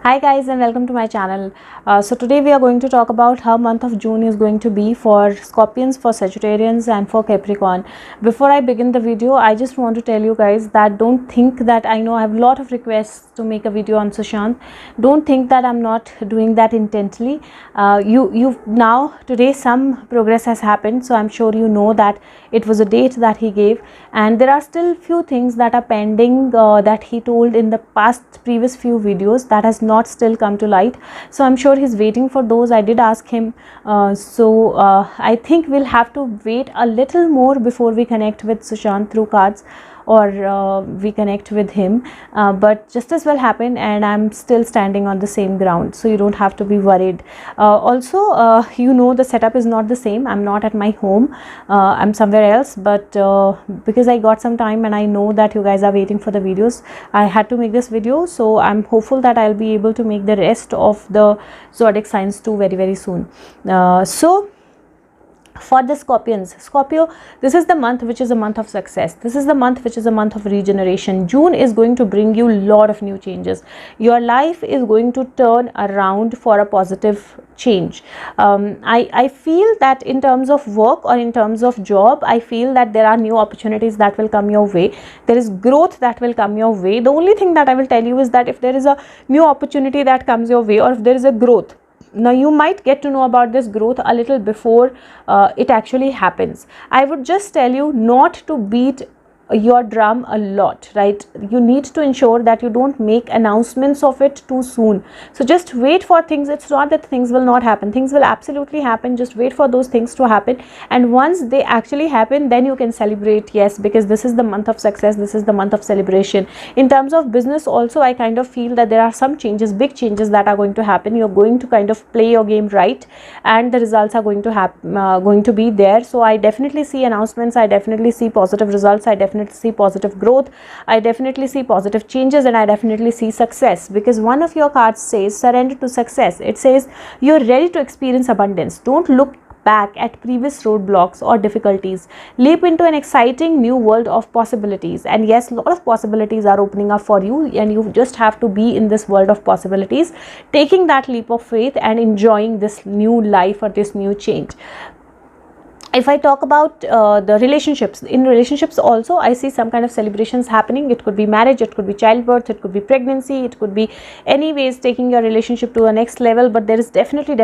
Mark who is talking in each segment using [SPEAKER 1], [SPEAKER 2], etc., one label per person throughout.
[SPEAKER 1] Hi guys, and welcome to my channel. So today we are going to talk about how month of June is going to be for Scorpions, for Sagittarians and for Capricorn. Before I begin the video, I just want to tell you guys that don't think that I know I have a lot of requests to make a video on Sushant. Don't think that I'm not doing that intently. You've now today some progress has happened, so I'm sure you know that it was a date that he gave, and there are still few things that are pending that he told in the previous few videos that has not still come to light. So I'm sure he's waiting for those. I did ask him, I think we'll have to wait a little more before we connect with Sushant through cards, or we connect with him, but justice will happen, and I'm still standing on the same ground, so you don't have to be worried. You know, the setup is not the same. I'm not at my home, I'm somewhere else, but because I got some time and I know that you guys are waiting for the videos, I had to make this video. So I'm hopeful that I'll be able to make the rest of the zodiac signs too very soon. For the Scorpio, this is the month which is a month of success. This is the month which is a month of regeneration. June is going to bring you a lot of new changes. Your life is going to turn around for a positive change. I feel that in terms of work or in terms of job, I feel that there are new opportunities that will come your way. There is growth that will come your way. The only thing that I will tell you is that if there is a new opportunity that comes your way, or if there is a growth, now you might get to know about this growth a little before it actually happens. I would just tell you not to beat your drum a lot, right? You need to ensure that you don't make announcements of it too soon. So just wait for things. It's not that things will not happen. Things will absolutely happen. Just wait for those things to happen, and once they actually happen, then you can celebrate. Yes, because this is the month of success. This is the month of celebration. In terms of business also, I kind of feel that there are some changes, big changes that are going to happen. You're going to kind of play your game right, and the results are going to be there. So I definitely see announcements. I definitely see positive results. I definitely see positive growth. I definitely see positive changes, and I definitely see success, because one of your cards says surrender to success. It says you're ready to experience abundance. Don't look back at previous roadblocks or difficulties. Leap into an exciting new world of possibilities. And yes, a lot of possibilities are opening up for you, and you just have to be in this world of possibilities, taking that leap of faith and enjoying this new life or this new change. If I talk about the relationships, in relationships also I see some kind of celebrations happening. It could be marriage, it could be childbirth, it could be pregnancy, it could be anyways taking your relationship to a next level. But there is definitely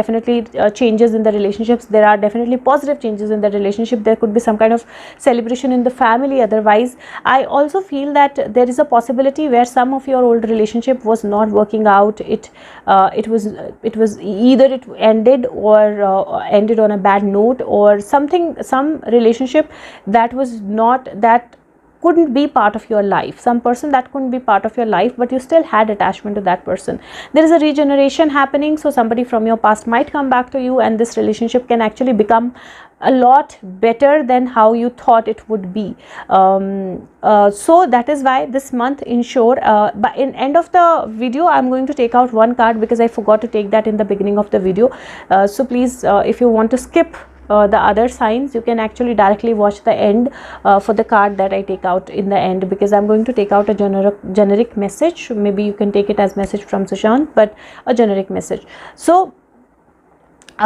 [SPEAKER 1] changes in the relationships. There are definitely positive changes in the relationship. There could be some kind of celebration in the family. Otherwise, I also feel that there is a possibility where some of your old relationship was not working out. It was either it ended, or ended on a bad note, or some relationship that was not, that couldn't be part of your life, some person that couldn't be part of your life, but you still had attachment to that person. There is a regeneration happening, so somebody from your past might come back to you, and this relationship can actually become a lot better than how you thought it would be. So that is why this month, ensure but in end of the video I'm going to take out one card, because I forgot to take that in the beginning of the video. So please, if you want to skip the other signs, you can actually directly watch the end for the card that I take out in the end, because I'm going to take out a generic message. Maybe you can take it as message from Sushant, but a generic message. So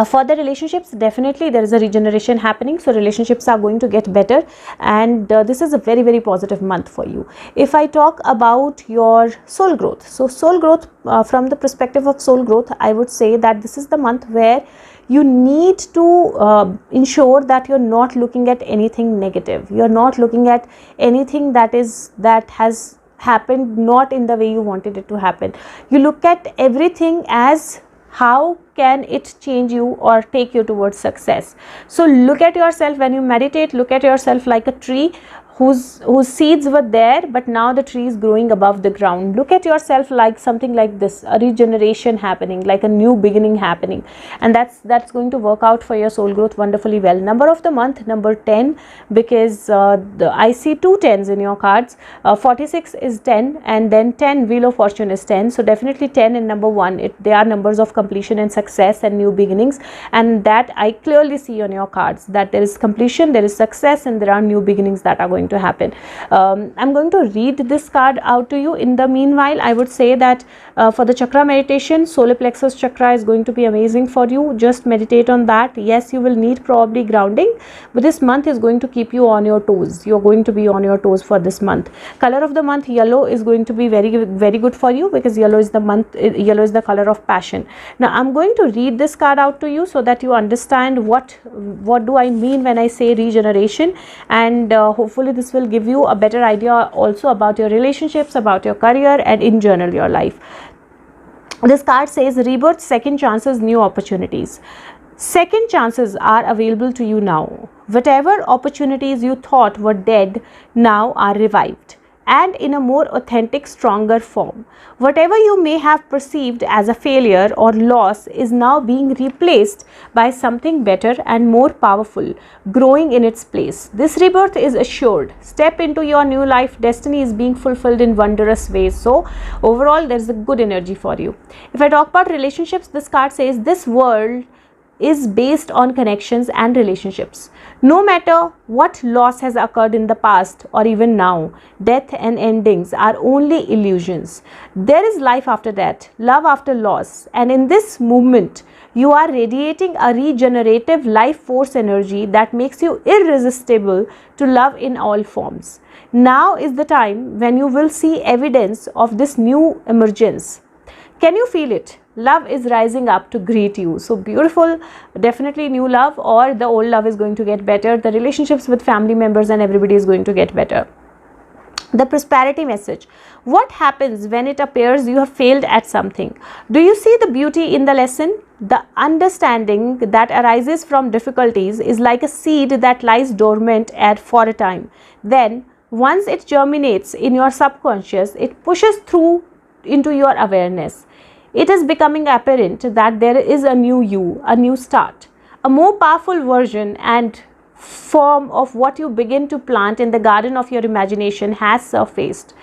[SPEAKER 1] for the relationships, definitely there is a regeneration happening, so relationships are going to get better, and this is a very positive month for you. If I talk about your soul growth, so soul growth, from the perspective of soul growth, I would say that this is the month where you need to ensure that you're not looking at anything negative. You're not looking at anything that has happened not in the way you wanted it to happen. You look at everything as how can it change you or take you towards success. So look at yourself when you meditate. Look at yourself like a tree whose seeds were there, but now the tree is growing above the ground. Look at yourself like something like this, a regeneration happening, like a new beginning happening, and that's going to work out for your soul growth wonderfully well. Number of the month, number 10, because I see two 10s in your cards. 46 is 10, and then 10, Wheel of Fortune, is 10. So definitely 10 and number 1, they are numbers of completion and success and new beginnings, and that I clearly see on your cards, that there is completion, there is success, and there are new beginnings that are going going to happen. I'm going to read this card out to you. In the meanwhile, I would say that for the chakra meditation, solar plexus chakra is going to be amazing for you. Just meditate on that. Yes, you will need probably grounding, but this month is going to keep you on your toes. You're going to be on your toes for this month. Color of the month, yellow, is going to be very good for you, because yellow is the color of passion. Now I'm going to read this card out to you so that you understand what do I mean when I say regeneration, and hopefully this will give you a better idea also about your relationships, about your career, and in general your life. This card says rebirth, second chances, new opportunities. Second chances are available to you now. Whatever opportunities you thought were dead now are revived, and in a more authentic, stronger form. Whatever you may have perceived as a failure or loss is now being replaced by something better and more powerful, growing in its place. This rebirth is assured. Step into your new life. Destiny is being fulfilled in wondrous ways. So overall, there is a good energy for you. If I talk about relationships, this card says this world is based on connections and relationships. No matter what loss has occurred in the past or even now, death and endings are only illusions. There is life after that, love after loss, and in this movement, you are radiating a regenerative life force energy that makes you irresistible to love in all forms. Now is the time when you will see evidence of this new emergence. Can you feel it? Love is rising up to greet you. So beautiful. Definitely new love, or the old love is going to get better. The relationships with family members and everybody is going to get better. The prosperity message. What happens when it appears you have failed at something? Do you see the beauty in the lesson? The understanding that arises from difficulties is like a seed that lies dormant for a time. Then, once it germinates in your subconscious, it pushes through into your awareness. It is becoming apparent that there is a new you, a new start, a more powerful version and form of what you begin to plant in the garden of your imagination has surfaced.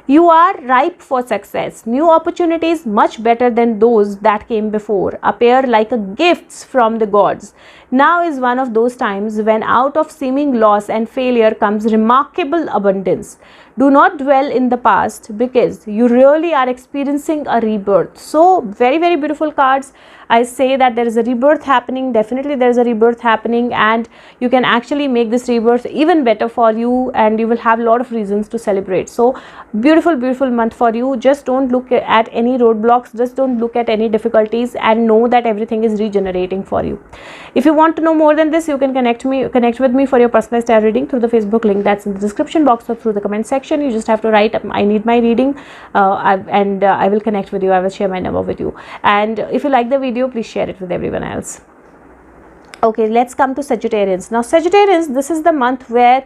[SPEAKER 1] You are ripe for success. New opportunities, much better than those that came before, appear like gifts from the gods. Now is one of those times when out of seeming loss and failure comes remarkable abundance. Do not dwell in the past, because you really are experiencing a rebirth. So very beautiful cards. I say that there is a rebirth happening. Definitely there is a rebirth happening, and you can actually make this rebirth even better for you, and you will have a lot of reasons to celebrate. So beautiful month for you. Just don't look at any roadblocks, just don't look at any difficulties, and know that everything is regenerating for you. If you want to know more than this, you can connect with me for your personalized tarot reading through the Facebook link that's in the description box or through the comment section. You just have to write I need my reading, and I will connect with you. I will share my number with you. And if you like the video, please share it with everyone else. Okay, let's come to Sagittarius. Now Sagittarius, this is the month where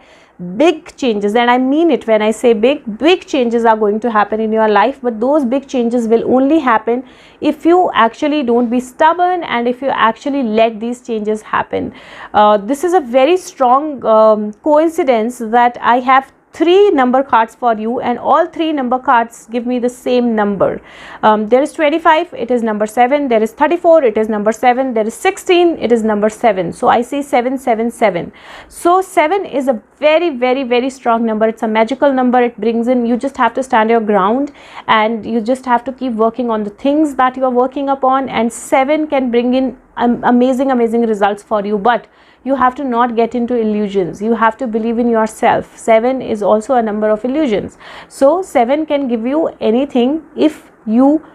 [SPEAKER 1] big changes, and I mean it when I say big changes are going to happen in your life, but those big changes will only happen if you actually don't be stubborn and if you actually let these changes happen. This is a very strong coincidence that I have 3 number cards for you, and all 3 number cards give me the same number. There is 25, it is number 7. There is 34, it is number 7. There is 16, it is number 7. So I see 777. So 7 is a very strong number. It's a magical number. It brings in, you just have to stand your ground, and you just have to keep working on the things that you are working upon, and 7 can bring in amazing results for you. But you have to not get into illusions. You have to believe in yourself. 7 is also a number of illusions. So 7 can give you anything if you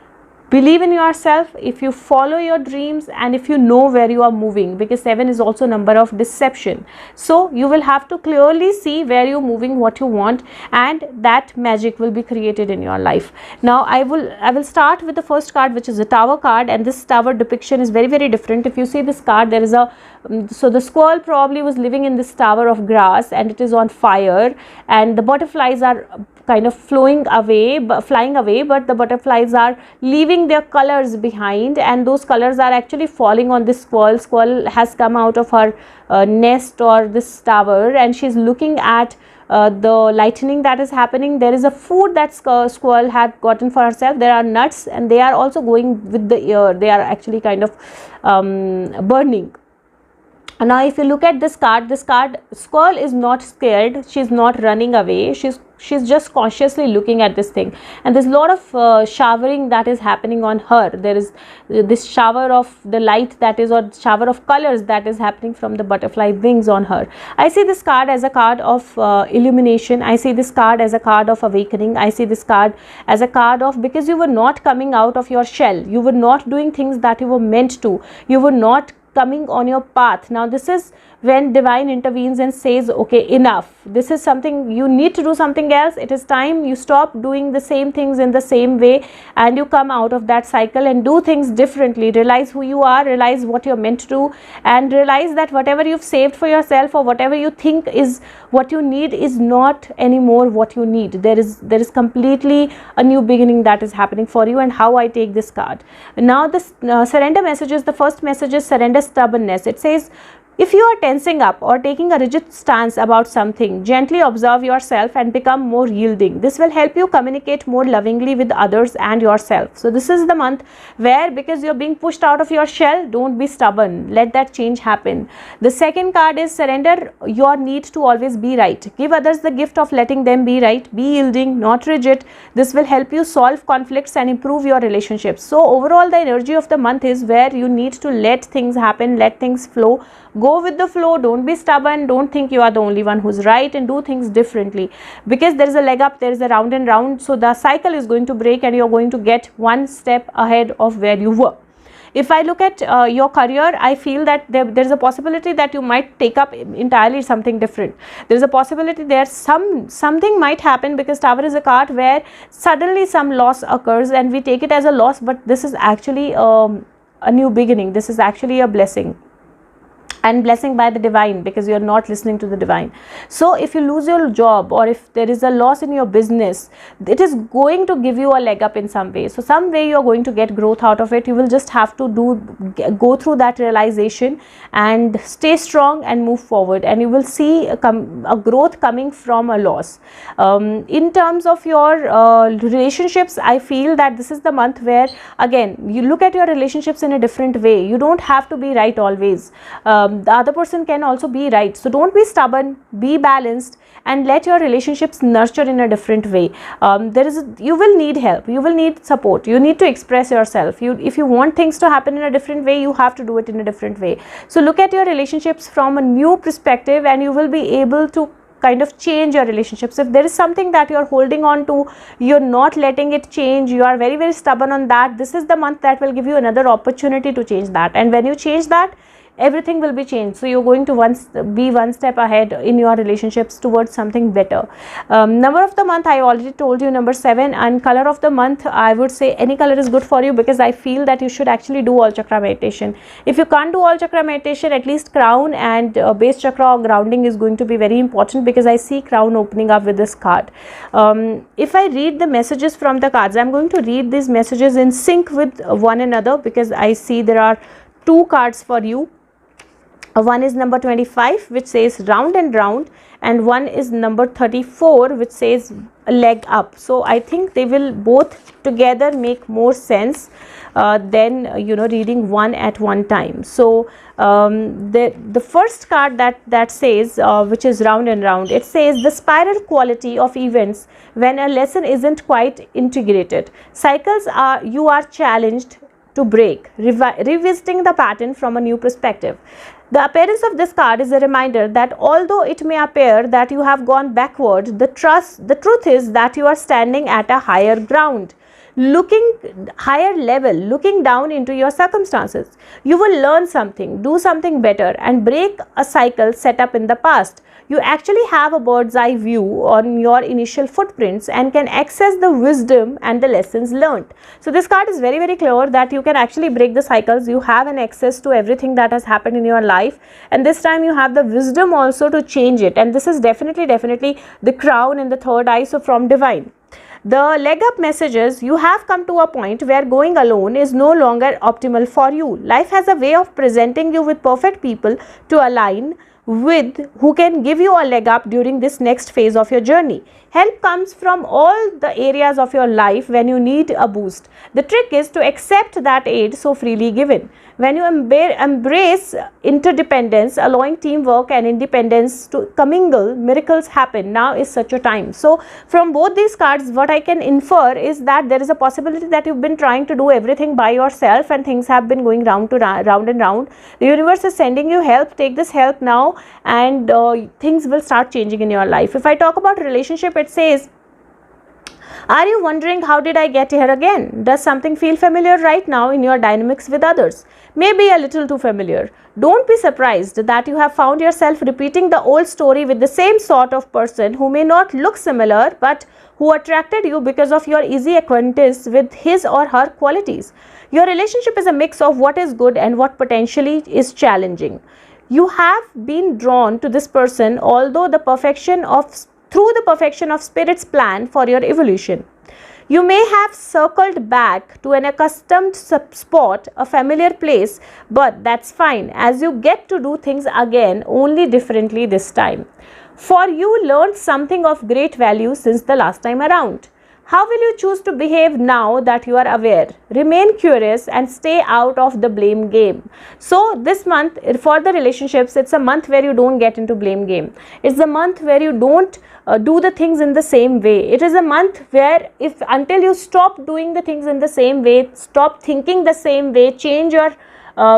[SPEAKER 1] believe in yourself, if you follow your dreams, and if you know where you are moving, because 7 is also a number of deception. So you will have to clearly see where you're moving, what you want, and that magic will be created in your life. Now I will start with the first card, which is a tower card, and this tower depiction is very different. If you see this card, there is a so the squirrel probably was living in this tower of grass, and it is on fire, and the butterflies are kind of flying away, but the butterflies are leaving their colors behind, and those colors are actually falling on this squirrel. Squirrel has come out of her nest or this tower, and she's looking at the lightning that is happening. There is a food that squirrel had gotten for herself. There are nuts, and they are also going with the air. They are actually kind of burning. Now if you look at this card, Squirrel is not scared, she's not running away, she's just consciously looking at this thing, and there's a lot of showering that is happening on her. There is this shower of the light that is, or shower of colors that is happening from the butterfly wings on her. I see this card as a card of illumination. I see this card as a card of awakening. I see this card as a card of, because you were not coming out of your shell, you were not doing things that you were meant to, you were not coming on your path. Now this is when divine intervenes and says, okay, enough, this is something, you need to do something else, it is time you stop doing the same things in the same way and you come out of that cycle and do things differently. Realize who you are, realize what you're meant to do, and realize that whatever you've saved for yourself or whatever you think is what you need is not anymore what you need. There is completely a new beginning that is happening for you. And how I take this card now, this surrender messages, the first message is surrender stubbornness. It says, if you are tensing up or taking a rigid stance about something, gently observe yourself and become more yielding. This will help you communicate more lovingly with others and yourself. So this is the month where, because you're being pushed out of your shell, don't be stubborn, let that change happen. The second card is surrender your need to always be right. Give others the gift of letting them be right. Be yielding, not rigid. This will help you solve conflicts and improve your relationships. So overall, the energy of the month is where you need to let things happen, let things flow. Go with the flow, don't be stubborn, don't think you are the only one who's right, and do things differently, because there is a leg up, there is a round and round, so the cycle is going to break and you're going to get one step ahead of where you were. If I look at your career, I feel that there is a possibility that you might take up entirely something different. There is a possibility there something might happen, because Tower is a card where suddenly some loss occurs and we take it as a loss, but this is actually a new beginning. This is actually a blessing, and blessing by the divine, because you are not listening to the divine. So if you lose your job or if there is a loss in your business, it is going to give you a leg up in some way. So some way you are going to get growth out of it. You will just have to go through that realization and stay strong and move forward, and you will see a growth coming from a loss. In terms of your relationships, I feel that this is the month where, again, you look at your relationships in a different way. You don't have to be right always. The other person can also be right. So don't be stubborn, be balanced, and let your relationships nurture in a different way. You will need help, you will need support, you need to express yourself. If you want things to happen in a different way, you have to do it in a different way. So look at your relationships from a new perspective, and you will be able to kind of change your relationships. If there is something that you are holding on to, you're not letting it change, you are very, very stubborn on that, this is the month that will give you another opportunity to change that. And when you change that, everything will be changed. So you're going to be one step ahead in your relationships towards something better. Number of the month, I already told you, number 7. And color of the month, I would say any color is good for you, because I feel that you should actually do all chakra meditation. If you can't do all chakra meditation, at least crown and base chakra grounding is going to be very important, because I see crown opening up with this card. If I read the messages from the cards, I'm going to read these messages in sync with one another, because I see there are 2 cards for you. One is number 25, which says round and round, and one is number 34, which says leg up. So I think they will both together make more sense than reading one at one time. So the first card that says, which is round and round, it says the spiral quality of events when a lesson isn't quite integrated. Cycles you are challenged to break, revisiting the pattern from a new perspective. The appearance of this card is a reminder that although it may appear that you have gone backward, the truth is that you are standing at a higher ground, higher level, looking down into your circumstances. You will learn something, do something better, and break a cycle set up in the past. You actually have a bird's eye view on your initial footprints and can access the wisdom and the lessons learned. So this card is very, very clear that you can actually break the cycles. You have an access to everything that has happened in your life, and this time you have the wisdom also to change it. And this is definitely the crown and the third eye, so from divine. The leg up messages, you have come to a point where going alone is no longer optimal for you. Life has a way of presenting you with perfect people to align who can give you a leg up during this next phase of your journey. Help comes from all the areas of your life when you need a boost. The trick is to accept that aid so freely given. When you embrace interdependence, allowing teamwork and independence to commingle, miracles happen. Now is such a time. So from both these cards, what I can infer is that there is a possibility that you've been trying to do everything by yourself and things have been going round and round. The universe is sending you help. Take this help now and things will start changing in your life. If I talk about relationship, it says, are you wondering how did I get here again? Does something feel familiar right now in your dynamics with others? Maybe a little too familiar. Don't be surprised that you have found yourself repeating the old story with the same sort of person who may not look similar but who attracted you because of your easy acquaintance with his or her qualities. Your relationship is a mix of what is good and what potentially is challenging. You have been drawn to this person through the perfection of Spirit's plan for your evolution. You may have circled back to an accustomed spot, a familiar place, but that's fine as you get to do things again, only differently this time. For you learned something of great value since the last time around. How will you choose to behave now that you are aware? Remain curious and stay out of the blame game. So this month for the relationships, it's a month where you don't get into blame game. It's a month where you don't do the things in the same way. It is a month where until you stop doing the things in the same way, stop thinking the same way, change your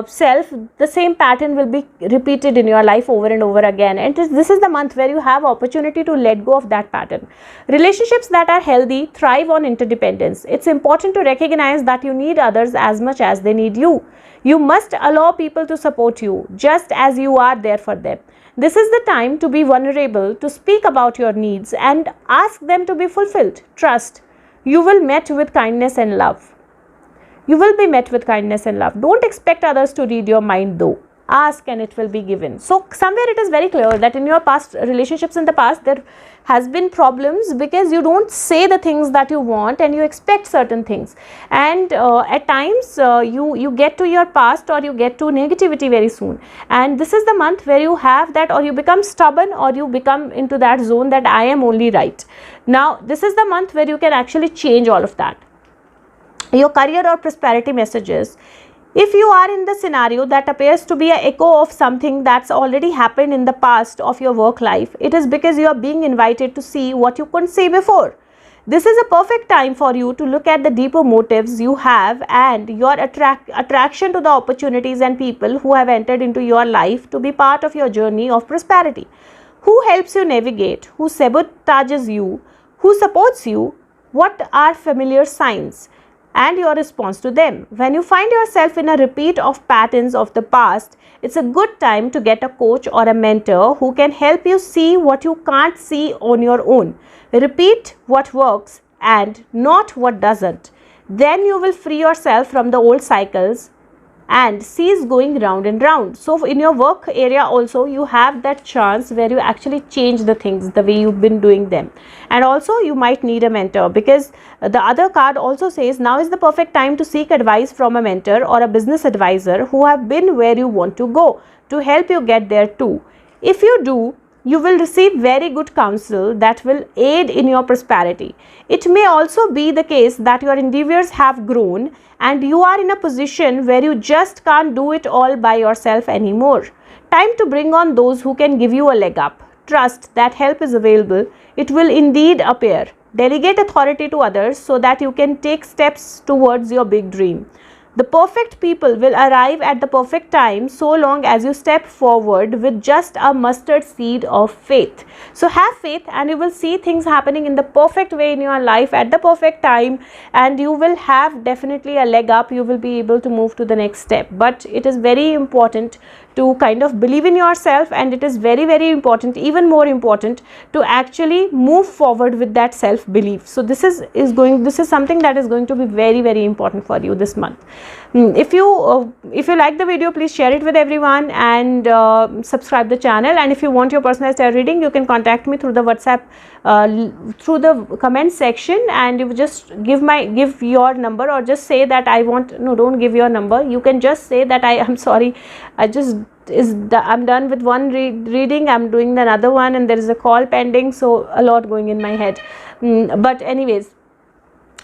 [SPEAKER 1] self, the same pattern will be repeated in your life over and over again. And this is the month where you have opportunity to let go of that pattern. Relationships that are healthy thrive on interdependence. It's important to recognize that you need others as much as they need you. You must allow people to support you just as you are there for them. This is the time to be vulnerable, to speak about your needs and ask them to be fulfilled. Trust. You will be met with kindness and love. You will be met with kindness and love. Don't expect others to read your mind though. Ask and it will be given. So somewhere it is very clear that in your past relationships in the past, there has been problems because you don't say the things that you want and you expect certain things. And at times you get to your past or you get to negativity very soon. And this is the month where you have that, or you become stubborn or you become into that zone that I am only right. Now this is the month where you can actually change all of that. Your career or prosperity messages. If you are in the scenario that appears to be an echo of something that's already happened in the past of your work life, it is because you are being invited to see what you couldn't see before. This is a perfect time for you to look at the deeper motives you have and your attraction to the opportunities and people who have entered into your life to be part of your journey of prosperity. Who helps you navigate? Who sabotages you? Who supports you? What are familiar signs? And your response to them. When you find yourself in a repeat of patterns of the past, it's a good time to get a coach or a mentor who can help you see what you can't see on your own. Repeat what works and not what doesn't. Then you will free yourself from the old cycles and cease going round and round. So in your work area also, you have that chance where you actually change the things the way you've been doing them. And also you might need a mentor, because the other card also says now is the perfect time to seek advice from a mentor or a business advisor who have been where you want to go to help you get there too. If you do, you will receive very good counsel that will aid in your prosperity. It may also be the case that your endeavors have grown and you are in a position where you just can't do it all by yourself anymore. Time to bring on those who can give you a leg up. Trust that help is available. It will indeed appear. Delegate authority to others so that you can take steps towards your big dream. The perfect people will arrive at the perfect time so long as you step forward with just a mustard seed of faith. So have faith and you will see things happening in the perfect way in your life at the perfect time, and you will have definitely a leg up. You will be able to move to the next step. But it is very important to kind of believe in yourself, and it is very, very important, even more important, to actually move forward with that self belief. So this is something that is going to be very, very important for you this month. If you like the video, please share it with everyone, and subscribe the channel. And if you want your personalized tarot reading, you can contact me through the WhatsApp, through the comment section, and you just give your number, or just say that I want, no, don't give your number. You can just say that I'm sorry, I'm done with one reading, I'm doing another one, and there is a call pending, so a lot going in my head. But anyways,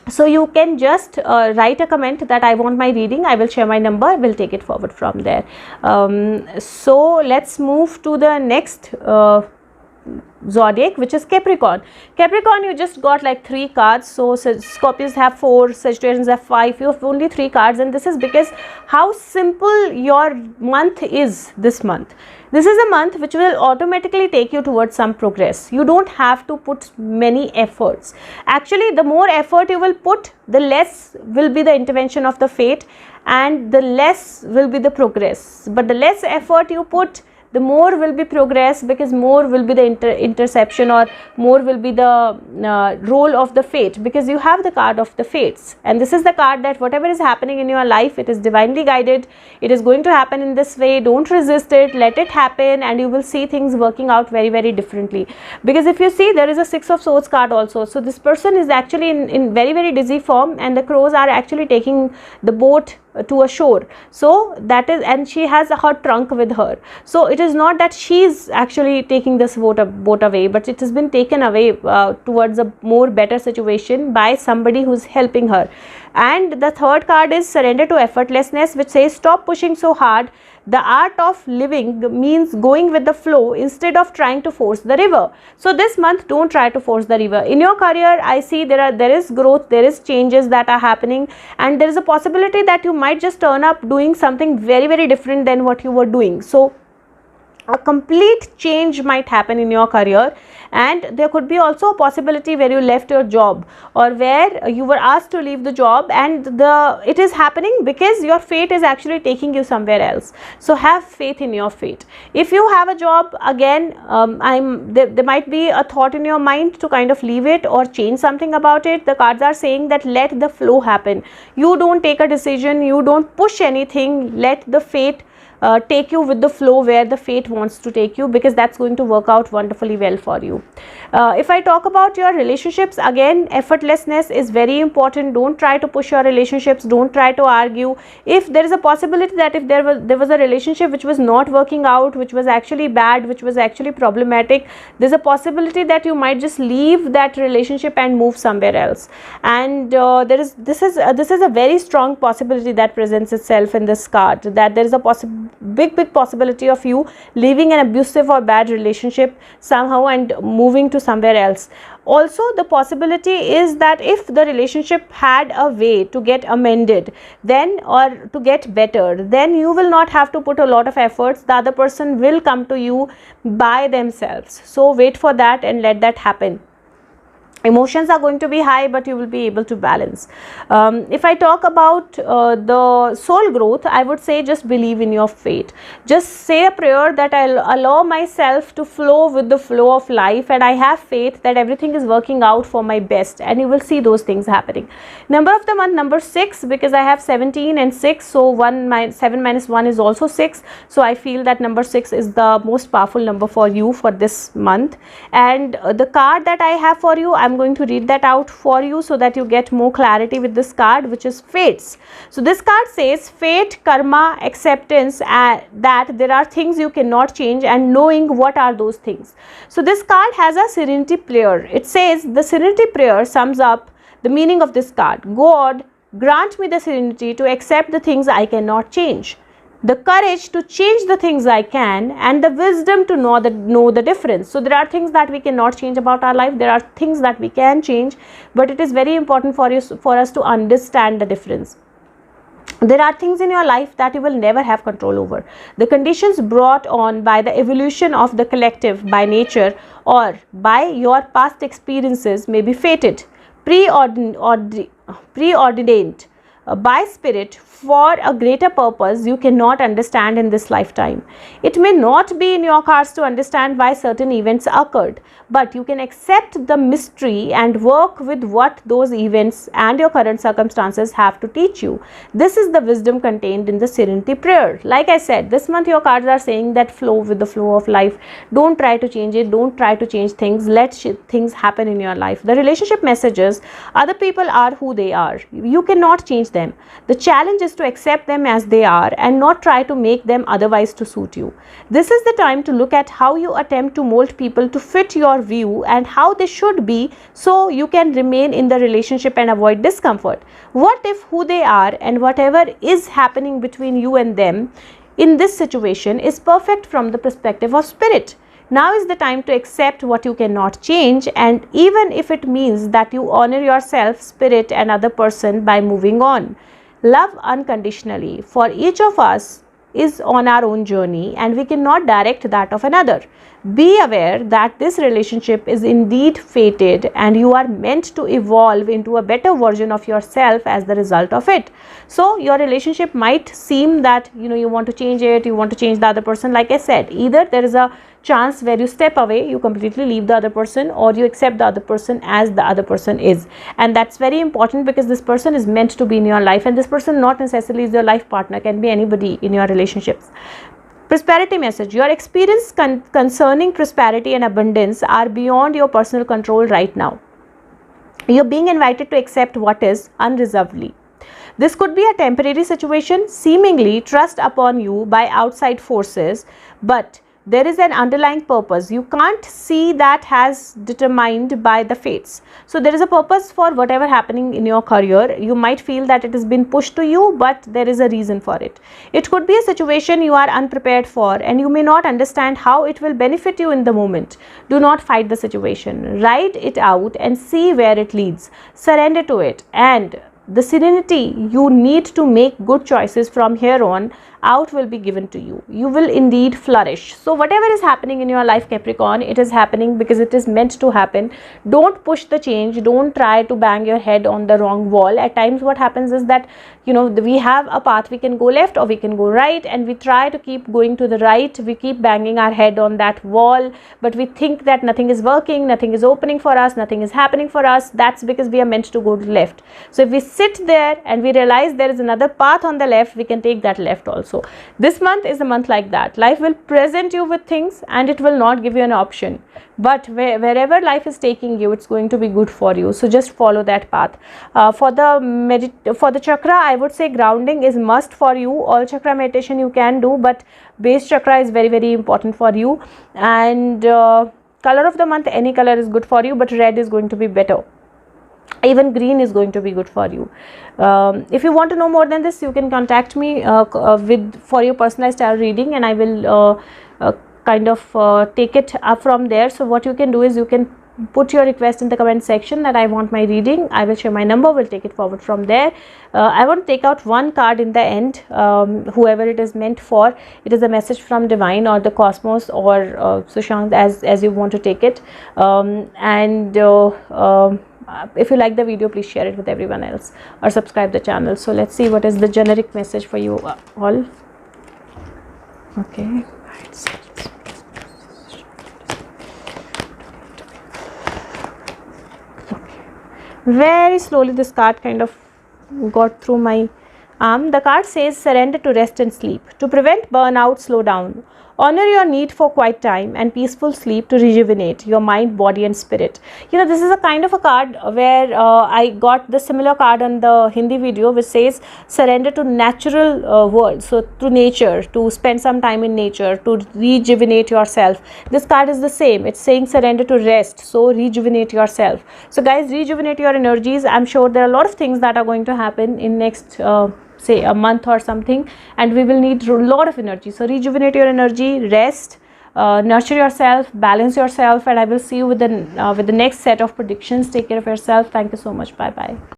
[SPEAKER 1] so you can just write a comment that I want my reading. I will share my number, we'll take it forward from there. So let's move to the next zodiac, which is Capricorn. Capricorn, you just got like 3 cards. So Scorpios have 4, Sagittarians have 5, you have only 3 cards, and this is because how simple your month is this month. This is a month which will automatically take you towards some progress. You don't have to put many efforts. Actually, the more effort you will put, the less will be the intervention of the fate, and the less will be the progress. But the less effort you put, the more will be progress, because more will be the interception, or more will be the role of the fate, because you have the card of the fates, and this is the card that whatever is happening in your life, it is divinely guided. It is going to happen in this way. Don't resist it, let it happen, and you will see things working out very, very differently. Because if you see, there is a 6 of Swords card also. So this person is actually in very, very dizzy form, and the crows are actually taking the boat to a shore. So that is, and she has her trunk with her. So it is not that she is actually taking this boat away, but it has been taken away towards a more better situation by somebody who is helping her. And the third card is surrender to effortlessness, which says stop pushing so hard. The art of living means going with the flow instead of trying to force the river. So this month, don't try to force the river. In your career, I see there is growth, there is changes that are happening, and there is a possibility that you might just turn up doing something very, very different than what you were doing. So a complete change might happen in your career, and there could be also a possibility where you left your job, or where you were asked to leave the job, and it is happening because your fate is actually taking you somewhere else. So have faith in your fate. If you have a job, again, there might be a thought in your mind to kind of leave it or change something about it. The cards are saying that let the flow happen. You don't take a decision, you don't push anything, let the fate take you with the flow where the fate wants to take you, because that's going to work out wonderfully well for you. If I talk about your relationships, again, effortlessness is very important. Don't try to push your relationships, don't try to argue. If there is a possibility that if there was a relationship which was not working out, which was actually bad, which was actually problematic, there's a possibility that you might just leave that relationship and move somewhere else. And this is a very strong possibility that presents itself in this card, that there is a big possibility of you leaving an abusive or bad relationship somehow and moving to somewhere else. Also, the possibility is that if the relationship had a way to get amended, then, or to get better, then you will not have to put a lot of efforts. The other person will come to you by themselves. So wait for that and let that happen. Emotions are going to be high, but you will be able to balance. If I talk about the soul growth, I would say just believe in your fate. Just say a prayer that I'll allow myself to flow with the flow of life, and I have faith that everything is working out for my best, and you will see those things happening. Number of the month, number 6, because I have 17 and 6, so 7 minus 1 is also 6. So I feel that number 6 is the most powerful number for you for this month. And the card that I have for you, I'm going to read that out for you so that you get more clarity with this card, which is fates. So this card says fate, karma, acceptance, that there are things you cannot change, and knowing what are those things. So this card has a serenity prayer. It says the serenity prayer sums up the meaning of this card. God, grant me the serenity to accept the things I cannot change, the courage to change the things I can, and the wisdom to know the difference. So there are things that we cannot change about our life. There are things that we can change, but it is very important for us to understand the difference. There are things in your life that you will never have control over. The conditions brought on by the evolution of the collective, by nature, or by your past experiences may be fated, preordained, by spirit for a greater purpose you cannot understand in this lifetime. It may not be in your cards to understand why certain events occurred, but you can accept the mystery and work with what those events and your current circumstances have to teach you. This is the wisdom contained in the Serenity prayer. Like I said, this month your cards are saying that flow with the flow of life. Don't try to change it. Don't try to change things. Let things happen in your life. The relationship messages, other people are who they are. You cannot change them. The challenge is to accept them as they are and not try to make them otherwise to suit you. This is the time to look at how you attempt to mold people to fit your view and how they should be, so you can remain in the relationship and avoid discomfort. What if who they are and whatever is happening between you and them in this situation is perfect from the perspective of spirit? Now is the time to accept what you cannot change, and even if it means that you honor yourself, spirit and other person by moving on. Love unconditionally. For each of us is on our own journey and we cannot direct that of another. Be aware that this relationship is indeed fated and you are meant to evolve into a better version of yourself as the result of it. So your relationship might seem that you want to change it, you want to change the other person. Like I said, either there is a chance where you step away, you completely leave the other person, or you accept the other person as the other person is. And that's very important because this person is meant to be in your life, and this person not necessarily is your life partner, can be anybody in your relationships. Prosperity message. Your experience concerning prosperity and abundance are beyond your personal control right now. You're being invited to accept what is unreservedly. This could be a temporary situation, seemingly thrust upon you by outside forces, but there is an underlying purpose. You can't see that has determined by the fates. So there is a purpose for whatever happening in your career. You might feel that it has been pushed to you, but there is a reason for it. It could be a situation you are unprepared for and you may not understand how it will benefit you in the moment. Do not fight the situation. Ride it out and see where it leads. Surrender to it, and the serenity you need to make good choices from here on out will be given to you. You will indeed flourish. So whatever is happening in your life, Capricorn, it is happening because it is meant to happen. Don't push the change. Don't try to bang your head on the wrong wall. At times what happens is that we have a path, we can go left or we can go right, and we try to keep going to the right. We keep banging our head on that wall, but we think that nothing is working, nothing is opening for us, nothing is happening for us. That's because we are meant to go to left. So if we sit there and we realize there is another path on the left, we can take that left also. This month is a month like that. Life will present you with things and it will not give you an option, but wherever life is taking you, it's going to be good for you. So just follow that path. For the chakra, I would say grounding is must for you. All chakra meditation you can do, but base chakra is very, very important for you. And color of the month, any color is good for you, but red is going to be better. Even green is going to be good for you. If you want to know more than this, you can contact me for your personalized tarot reading, and I will take it up from there. So what you can do is you can put your request in the comment section that I want my reading. I will share my number, we'll take it forward from there. I want to take out one card in the end, whoever it is meant for. It is a message from divine or the cosmos or Sushant, as you want to take it. If you like the video, please share it with everyone else or subscribe the channel. So let's see what is the generic message for you all. Okay. Very slowly this card kind of got through my arm. The card says surrender to rest and sleep. To prevent burnout, slow down. Honor your need for quiet time and peaceful sleep to rejuvenate your mind, body and spirit. This is a kind of a card where I got the similar card on the Hindi video, which says surrender to natural world. So to nature, to spend some time in nature, to rejuvenate yourself. This card is the same. It's saying surrender to rest. So rejuvenate yourself. So guys, rejuvenate your energies. I'm sure there are a lot of things that are going to happen in next say a month or something, and we will need a lot of energy. So rejuvenate your energy, rest, nurture yourself, balance yourself, and I will see you with the next set of predictions. Take care of yourself. Thank you so much. Bye bye.